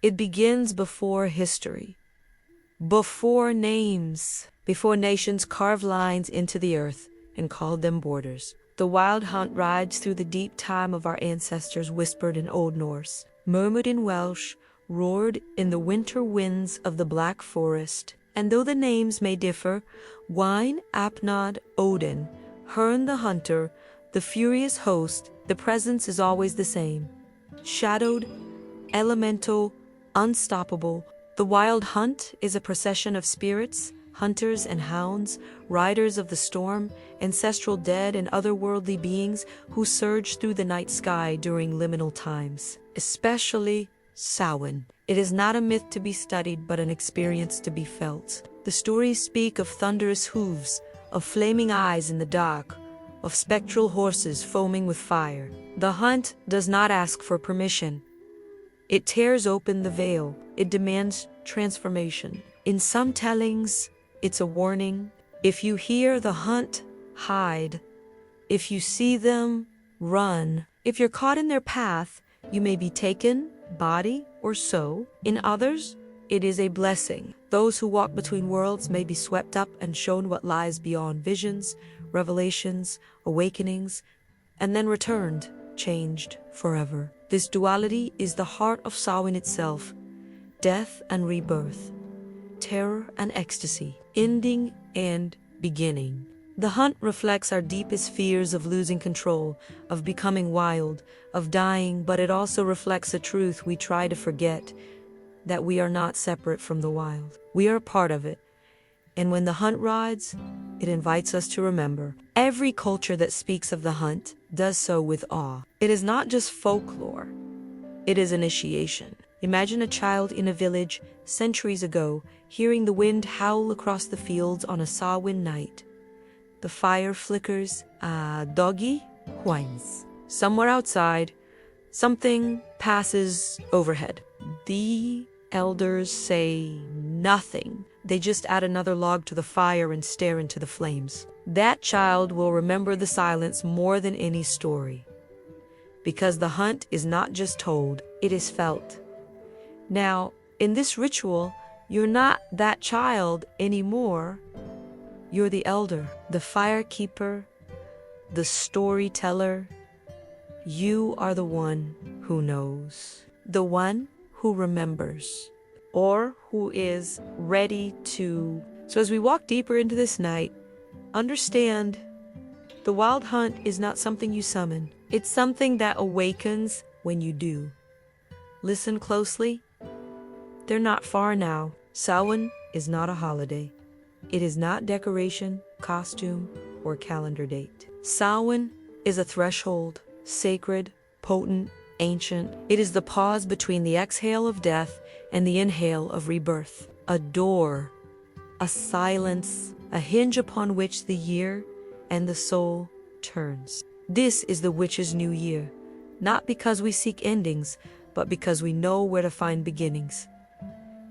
It begins before history, before names, before nations carved lines into the earth and called them borders. The wild hunt rides through the deep time of our ancestors, whispered in Old Norse, murmured in Welsh, roared in the winter winds of the Black Forest. And though the names may differ, Wine, Apnod, Odin, Herne the Hunter, the furious host, the presence is always the same. Shadowed, elemental, unstoppable, the wild hunt is a procession of spirits, hunters and hounds, riders of the storm, ancestral dead and otherworldly beings who surge through the night sky during liminal times. Especially Samhain. It is not a myth to be studied, but an experience to be felt. The stories speak of thunderous hooves, of flaming eyes in the dark, of spectral horses foaming with fire. The hunt does not ask for permission. It tears open the veil. It demands transformation. In some tellings, it's a warning. If you hear the hunt, hide. If you see them, run. If you're caught in their path, you may be taken, body or soul. In others, it is a blessing. Those who walk between worlds may be swept up and shown what lies beyond visions, revelations, awakenings, and then returned, changed forever. This duality is the heart of Samhain itself, death and rebirth, terror and ecstasy, ending and beginning. The hunt reflects our deepest fears of losing control, of becoming wild, of dying, but it also reflects a truth we try to forget, that we are not separate from the wild. We are a part of it. And when the hunt rides, it invites us to remember. Every culture that speaks of the hunt does so with awe. It is not just folklore. It is initiation. Imagine a child in a village centuries ago, hearing the wind howl across the fields on a Samhain night. The fire flickers, doggy whines. Somewhere outside, something passes overhead. The elders say nothing. They just add another log to the fire and stare into the flames. That child will remember the silence more than any story. Because the hunt is not just told, it is felt. Now, in this ritual, you're not that child anymore. You're the elder, the firekeeper, the storyteller. You are the one who knows, the one who remembers, or who is ready to. So as we walk deeper into this night, understand the wild hunt is not something you summon. It's something that awakens when you do. Listen closely. They're not far now. Samhain is not a holiday. It is not decoration, costume, or calendar date. Samhain is a threshold, sacred, potent, ancient. It is the pause between the exhale of death and the inhale of rebirth. A door, a silence, a hinge upon which the year and the soul turns. This is the witch's new year, not because we seek endings, but because we know where to find beginnings.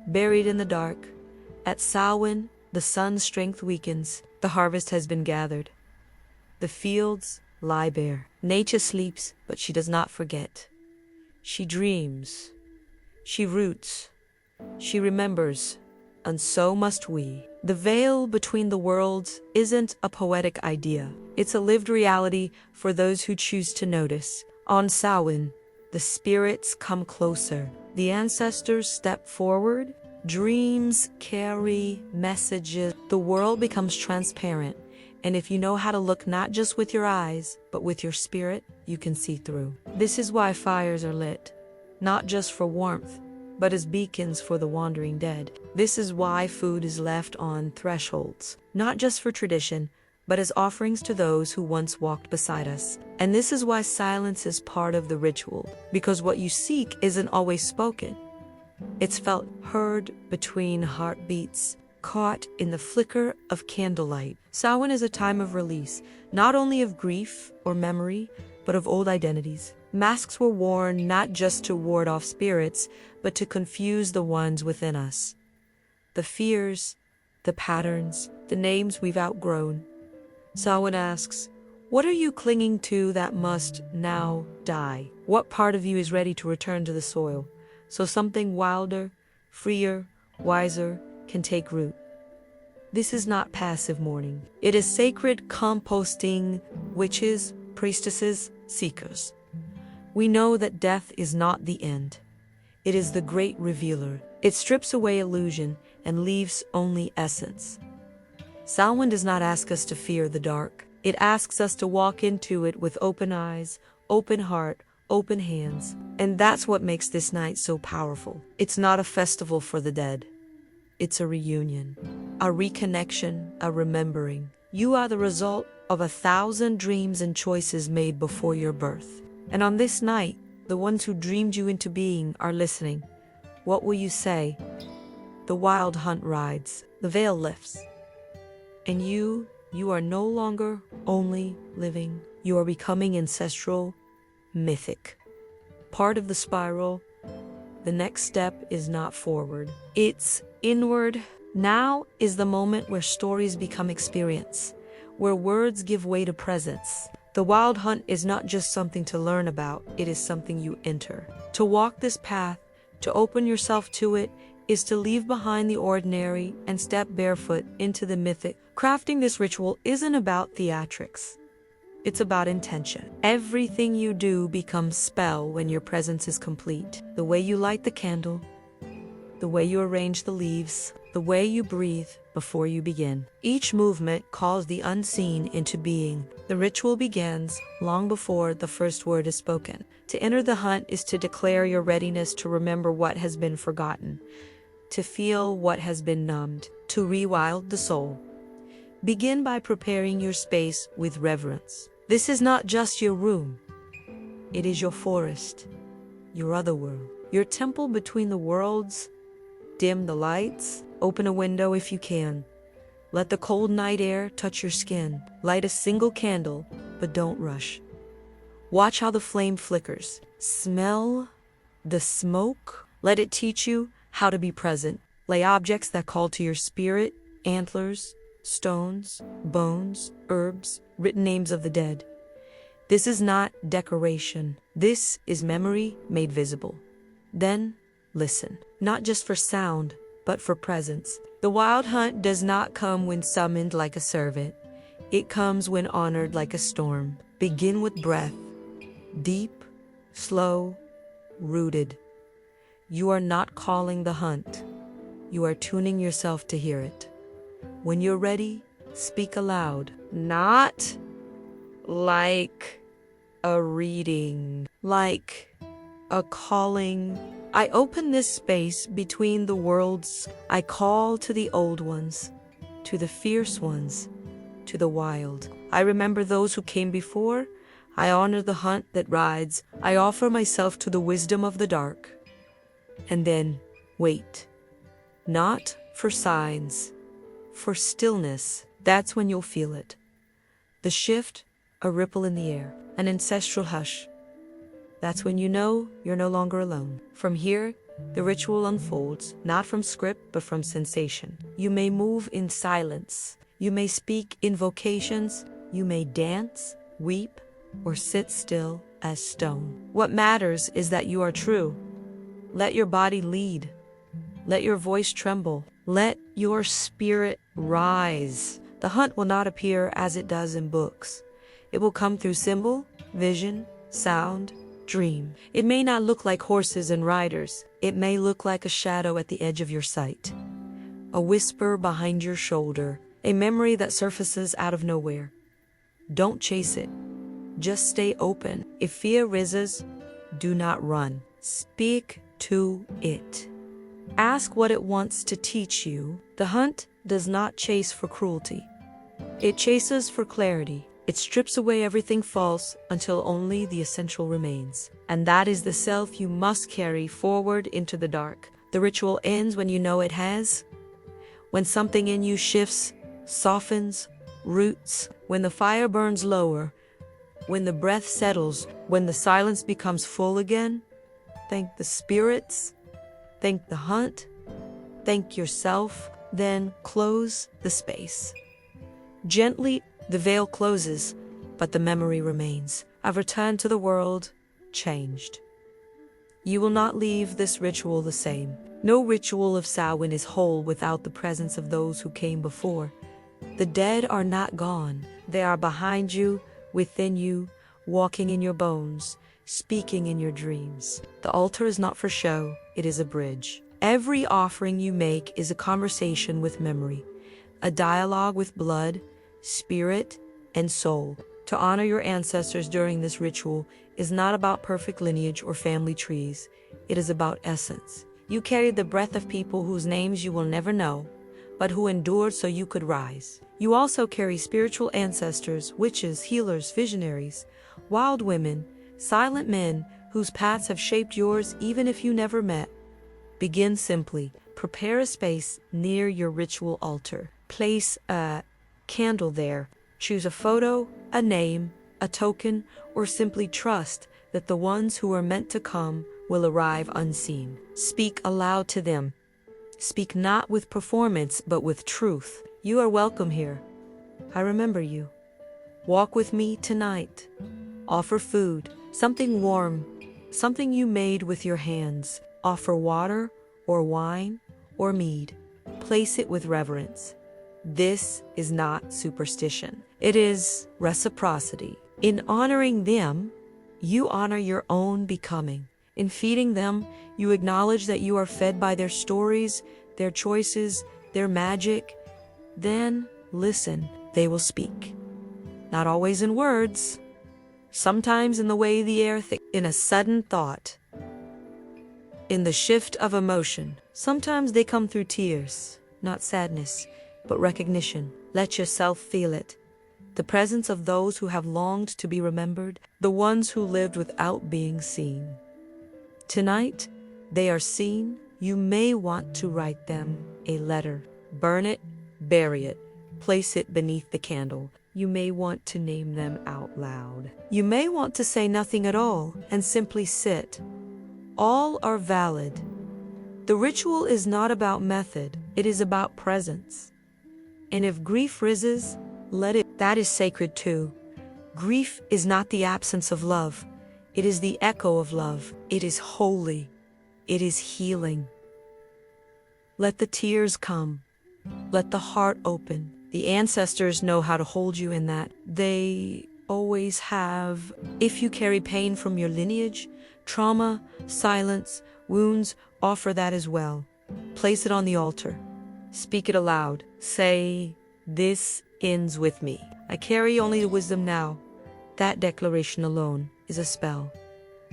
Buried in the dark, at Samhain, the sun's strength weakens, the harvest has been gathered. The fields lie bare. Nature sleeps, but she does not forget. She dreams. She roots. She remembers. And so must we. The veil between the worlds isn't a poetic idea. It's a lived reality for those who choose to notice. On Samhain, the spirits come closer. The ancestors step forward. Dreams carry messages. The world becomes transparent. And if you know how to look not just with your eyes, but with your spirit, you can see through. This is why fires are lit, not just for warmth, but as beacons for the wandering dead. This is why food is left on thresholds, not just for tradition, but as offerings to those who once walked beside us. And this is why silence is part of the ritual, because what you seek isn't always spoken. It's felt, heard between heartbeats, caught in the flicker of candlelight. Samhain is a time of release, not only of grief or memory, but of old identities. Masks were worn not just to ward off spirits, but to confuse the ones within us. The fears, the patterns, the names we've outgrown. Samhain asks, what are you clinging to that must now die? What part of you is ready to return to the soil? so something wilder, freer, wiser can take root. This is not passive mourning. It is sacred composting, witches, priestesses, seekers. We know that death is not the end. It is the great revealer. It strips away illusion and leaves only essence. Samhain does not ask us to fear the dark. It asks us to walk into it with open eyes, open heart, open hands. And that's what makes this night so powerful. It's not a festival for the dead. It's a reunion, a reconnection, a remembering. You are the result of 1,000 dreams and choices made before your birth. And on this night, the ones who dreamed you into being are listening. What will you say? The wild hunt rides, the veil lifts. And you are no longer only living. You are becoming ancestral, mythic. Part of the spiral. The next step is not forward. It's inward. Now is the moment where stories become experience, where words give way to presence. The wild hunt is not just something to learn about, it is something you enter. To walk this path, to open yourself to it, is to leave behind the ordinary and step barefoot into the mythic. Crafting this ritual isn't about theatrics. It's about intention. Everything you do becomes spell when your presence is complete. The way you light the candle, the way you arrange the leaves, the way you breathe before you begin. Each movement calls the unseen into being. The ritual begins long before the first word is spoken. To enter the hunt is to declare your readiness to remember what has been forgotten, to feel what has been numbed, to rewild the soul. Begin by preparing your space with reverence. This is not just your room. It is your forest, your other world, your temple between the worlds. Dim the lights, open a window if you can. Let the cold night air touch your skin. Light a single candle, but don't rush. Watch how the flame flickers. Smell the smoke. Let it teach you how to be present. Lay objects that call to your spirit, antlers, stones, bones, herbs, written names of the dead. This is not decoration. This is memory made visible. Then, listen, not just for sound, but for presence. The wild hunt does not come when summoned like a servant. It comes when honored like a storm. Begin with breath. Deep, slow, rooted. You are not calling the hunt. You are tuning yourself to hear it. When you're ready, speak aloud. Not like a reading, like a calling. I open this space between the worlds. I call to the old ones, to the fierce ones, to the wild. I remember those who came before. I honor the hunt that rides. I offer myself to the wisdom of the dark. And then, wait. Not for signs, for stillness. That's when you'll feel it. The shift, a ripple in the air, an ancestral hush. That's when you know you're no longer alone. From here, the ritual unfolds, not from script, but from sensation. You may move in silence. You may speak invocations. You may dance, weep, or sit still as stone. What matters is that you are true. Let your body lead. Let your voice tremble. Let your spirit rise. The hunt will not appear as it does in books. It will come through symbol, vision, sound, dream. It may not look like horses and riders. It may look like a shadow at the edge of your sight, a whisper behind your shoulder, a memory that surfaces out of nowhere. Don't chase it. Just stay open. If fear rises, do not run. Speak to it. Ask what it wants to teach you. The hunt does not chase for cruelty. It chases for clarity. It strips away everything false until only the essential remains. And that is the self you must carry forward into the dark. The ritual ends when you know it has. When something in you shifts, softens, roots. When the fire burns lower. When the breath settles. When the silence becomes full again. Thank the spirits. Thank the hunt. Thank yourself. Then close the space. Gently, the veil closes, but the memory remains. I've returned to the world, changed. You will not leave this ritual the same. No ritual of Samhain is whole without the presence of those who came before. The dead are not gone. They are behind you, within you, walking in your bones, speaking in your dreams. The altar is not for show, it is a bridge. Every offering you make is a conversation with memory, a dialogue with blood, spirit, and soul. To honor your ancestors during this ritual is not about perfect lineage or family trees. It is about essence. You carry the breath of people whose names you will never know, but who endured so you could rise. You also carry spiritual ancestors, witches, healers, visionaries, wild women, silent men whose paths have shaped yours even if you never met. Begin simply. Prepare a space near your ritual altar. Place a candle there. Choose a photo, a name, a token, or simply trust that the ones who are meant to come will arrive unseen. Speak aloud to them. Speak not with performance, but with truth. You are welcome here. I remember you. Walk with me tonight. Offer food, something warm, something you made with your hands. Offer water, or wine, or mead. Place it with reverence. This is not superstition. It is reciprocity. In honoring them, you honor your own becoming. In feeding them, you acknowledge that you are fed by their stories, their choices, their magic. Then listen, they will speak. Not always in words, sometimes in the way the air in a sudden thought, in the shift of emotion. Sometimes they come through tears, not sadness, but recognition. Let yourself feel it. The presence of those who have longed to be remembered, the ones who lived without being seen. Tonight, they are seen. You may want to write them a letter. Burn it, bury it, place it beneath the candle. You may want to name them out loud. You may want to say nothing at all and simply sit. All are valid. The ritual is not about method, it is about presence. And if grief rises, let it. That is sacred too. Grief is not the absence of love. It is the echo of love. It is holy. It is healing. Let the tears come. Let the heart open. The ancestors know how to hold you in that. They always have. If you carry pain from your lineage, trauma, silence, wounds, offer that as well. Place it on the altar. Speak it aloud. Say, "This ends with me. I carry only the wisdom now." That declaration alone is a spell,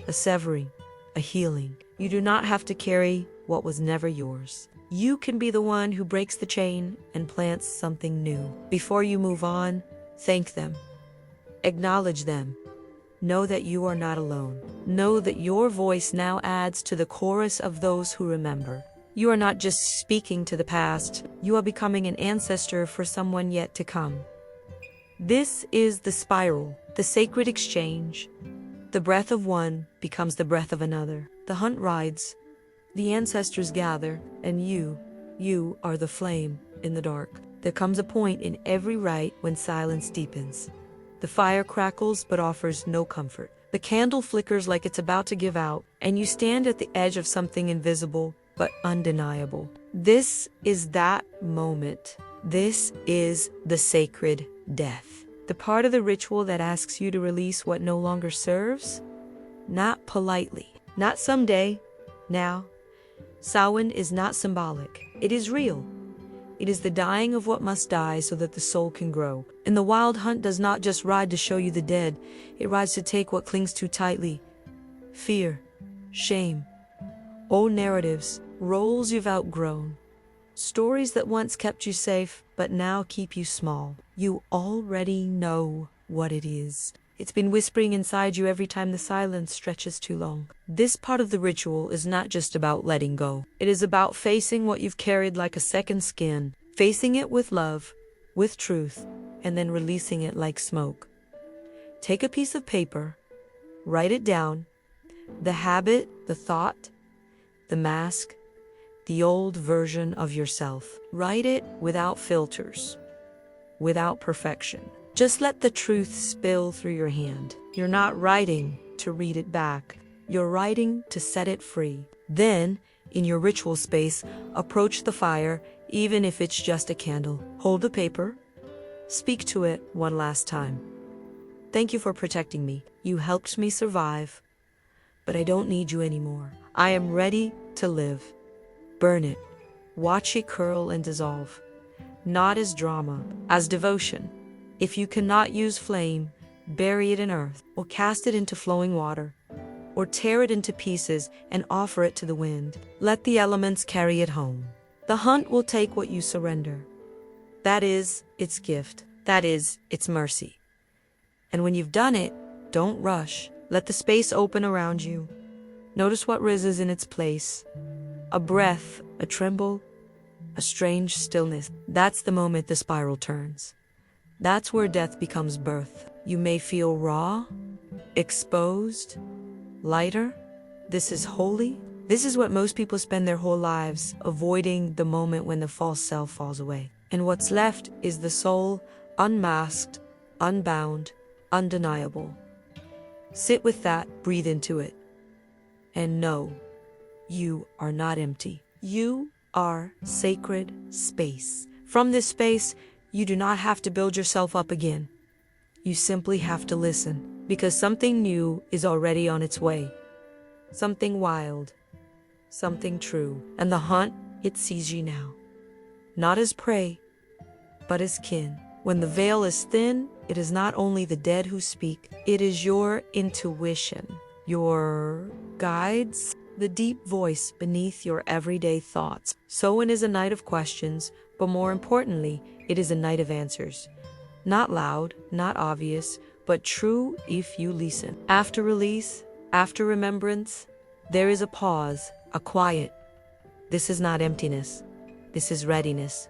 a severing, a healing. You do not have to carry what was never yours. You can be the one who breaks the chain and plants something new. Before you move on, thank them. Acknowledge them. Know that you are not alone. Know that your voice now adds to the chorus of those who remember. You are not just speaking to the past, you are becoming an ancestor for someone yet to come. This is the spiral, the sacred exchange. The breath of one becomes the breath of another. The hunt rides, the ancestors gather, and you are the flame in the dark. There comes a point in every rite when silence deepens. The fire crackles but offers no comfort. The candle flickers like it's about to give out, and you stand at the edge of something invisible but undeniable. This is that moment. This is the sacred death. The part of the ritual that asks you to release what no longer serves? Not politely, not someday, now. Samhain is not symbolic. It is real. It is the dying of what must die so that the soul can grow. And the wild hunt does not just ride to show you the dead. It rides to take what clings too tightly. Fear, shame, old narratives, roles you've outgrown. Stories that once kept you safe, but now keep you small. You already know what it is. It's been whispering inside you every time the silence stretches too long. This part of the ritual is not just about letting go. It is about facing what you've carried like a second skin, facing it with love, with truth, and then releasing it like smoke. Take a piece of paper, write it down, the habit, the thought, the mask, the old version of yourself. Write it without filters, without perfection. Just let the truth spill through your hand. You're not writing to read it back. You're writing to set it free. Then, in your ritual space, approach the fire, even if it's just a candle. Hold the paper. Speak to it one last time. Thank you for protecting me. You helped me survive, but I don't need you anymore. I am ready to live. Burn it. Watch it curl and dissolve. Not as drama, as devotion. If you cannot use flame, bury it in earth, or cast it into flowing water, or tear it into pieces and offer it to the wind. Let the elements carry it home. The hunt will take what you surrender. That is its gift. That is its mercy. And when you've done it, don't rush. Let the space open around you. Notice what rises in its place. A breath, a tremble, a strange stillness. That's the moment the spiral turns. That's where death becomes birth. You may feel raw, exposed, lighter. This is holy. This is what most people spend their whole lives avoiding, the moment when the false self falls away. And what's left is the soul, unmasked, unbound, undeniable. Sit with that, breathe into it, and know you are not empty. You are sacred space. From this space, you do not have to build yourself up again. You simply have to listen, because something new is already on its way. Something wild, something true. And the hunt, it sees you now. Not as prey, but as kin. When the veil is thin, it is not only the dead who speak, it is your intuition, your guides, the deep voice beneath your everyday thoughts. Samhain is a night of questions, but more importantly, it is a night of answers. Not loud, not obvious, but true if you listen. After release, after remembrance, there is a pause, a quiet. This is not emptiness. This is readiness.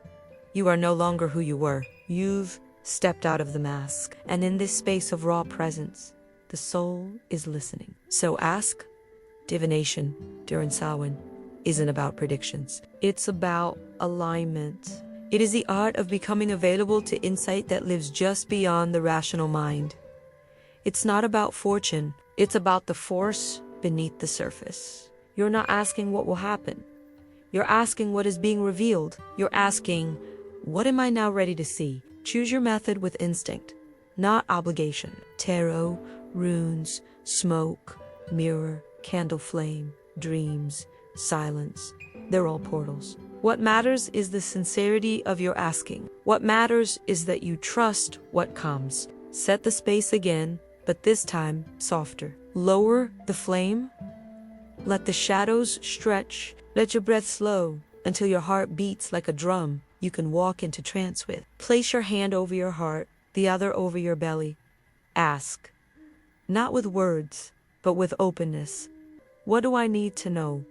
You are no longer who you were. You've stepped out of the mask. And in this space of raw presence, the soul is listening. So ask. Divination during Samhain isn't about predictions. It's about alignment. It is the art of becoming available to insight that lives just beyond the rational mind. It's not about fortune. It's about the force beneath the surface. You're not asking what will happen. You're asking what is being revealed. You're asking, what am I now ready to see? Choose your method with instinct, not obligation. Tarot, runes, smoke, mirror, candle flame, dreams, silence. They're all portals. What matters is the sincerity of your asking. What matters is that you trust what comes. Set the space again, but this time softer. Lower the flame. Let the shadows stretch. Let your breath slow until your heart beats like a drum you can walk into trance with. Place your hand over your heart, the other over your belly. Ask, not with words, but with openness. What do I need to know?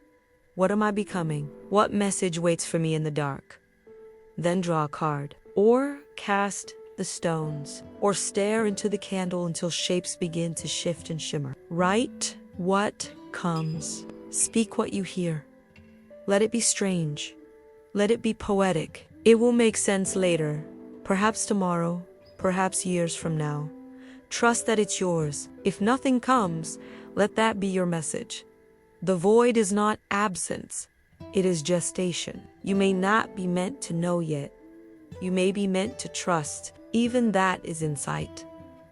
What am I becoming? What message waits for me in the dark? Then draw a card, or cast the stones, or stare into the candle until shapes begin to shift and shimmer. Write what comes. Speak what you hear. Let it be strange. Let it be poetic. It will make sense later, perhaps tomorrow, perhaps years from now. Trust that it's yours. If nothing comes, let that be your message. The void is not absence, it is gestation. You may not be meant to know yet. You may be meant to trust. Even that is insight.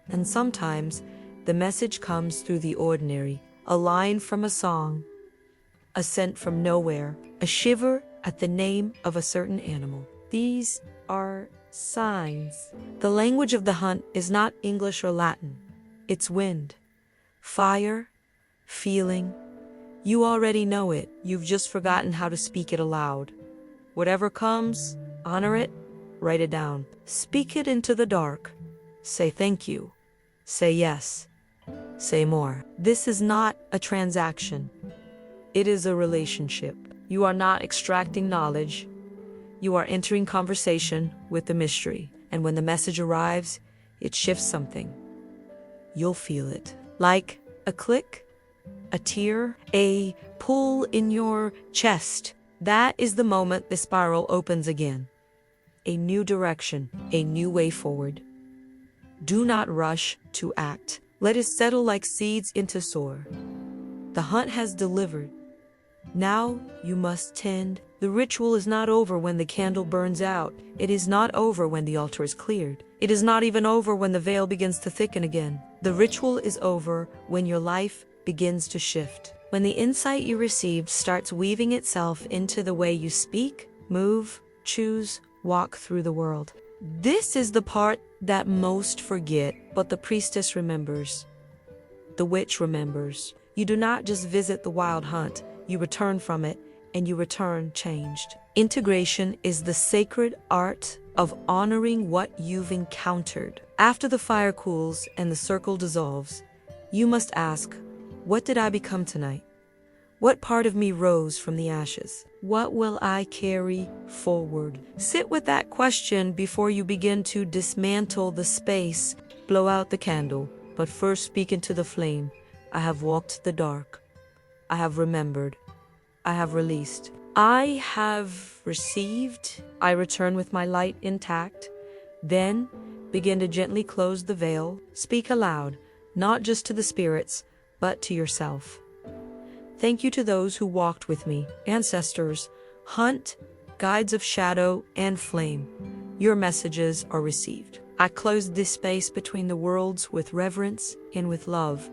And sometimes, the message comes through the ordinary. A line from a song, a scent from nowhere, a shiver at the name of a certain animal. These are signs. The language of the hunt is not English or Latin. It's wind, fire, feeling. You already know it. You've just forgotten how to speak it aloud. Whatever comes, honor it, write it down. Speak it into the dark. Say thank you. Say yes. Say more. This is not a transaction. It is a relationship. You are not extracting knowledge. You are entering conversation with the mystery. And when the message arrives, it shifts something. You'll feel it. Like a click, a tear, a pull in your chest. That is the moment the spiral opens again. A new direction, a new way forward. Do not rush to act. Let it settle like seeds into soil. The hunt has delivered. Now you must tend. The ritual is not over when the candle burns out. It is not over when the altar is cleared. It is not even over when the veil begins to thicken again. The ritual is over when your life begins to shift. When the insight you received starts weaving itself into the way you speak, move, choose, walk through the world. This is the part that most forget, but the priestess remembers. The witch remembers. You do not just visit the wild hunt, you return from it, and you return changed. Integration is the sacred art of honoring what you've encountered. After the fire cools and the circle dissolves, you must ask, what did I become tonight? What part of me rose from the ashes? What will I carry forward? Sit with that question before you begin to dismantle the space. Blow out the candle, but first speak into the flame. I have walked the dark. I have remembered. I have released. I have received. I return with my light intact. Then begin to gently close the veil. Speak aloud, not just to the spirits, but to yourself. Thank you to those who walked with me, ancestors, hunt, guides of shadow and flame. Your messages are received. I close this space between the worlds with reverence and with love.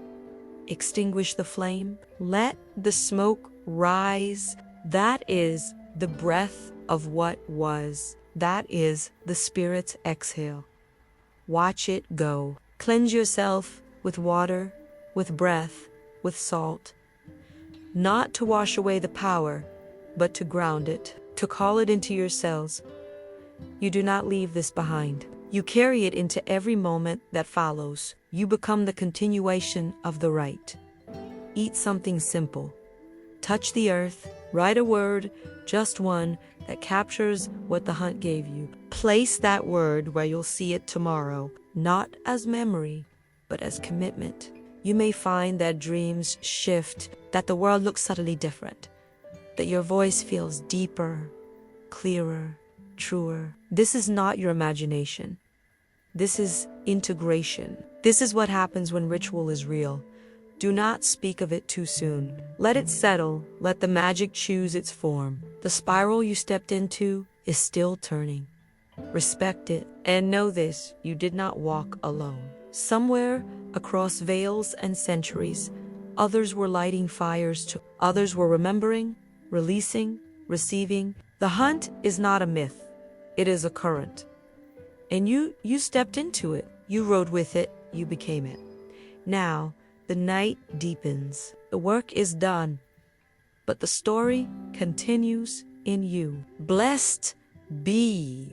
Extinguish the flame. Let the smoke rise. That is the breath of what was. That is the spirit's exhale. Watch it go. Cleanse yourself with water, with breath, with salt. Not to wash away the power, but to ground it, to call it into your cells. You do not leave this behind. You carry it into every moment that follows. You become the continuation of the rite. Eat something simple. Touch the earth. Write a word, just one, that captures what the hunt gave you. Place that word where you'll see it tomorrow, not as memory, but as commitment. You may find that dreams shift, that the world looks subtly different, that your voice feels deeper, clearer, truer. This is not your imagination. This is integration. This is what happens when ritual is real. Do not speak of it too soon. Let it settle. Let the magic choose its form. The spiral you stepped into is still turning. Respect it, and know this, you did not walk alone. Somewhere across veils and centuries, others were lighting fires too. Others were remembering, releasing, receiving. The hunt is not a myth. It is a current. And you stepped into it. You rode with it. You became it. Now, the night deepens. The work is done. But the story continues in you. Blessed be.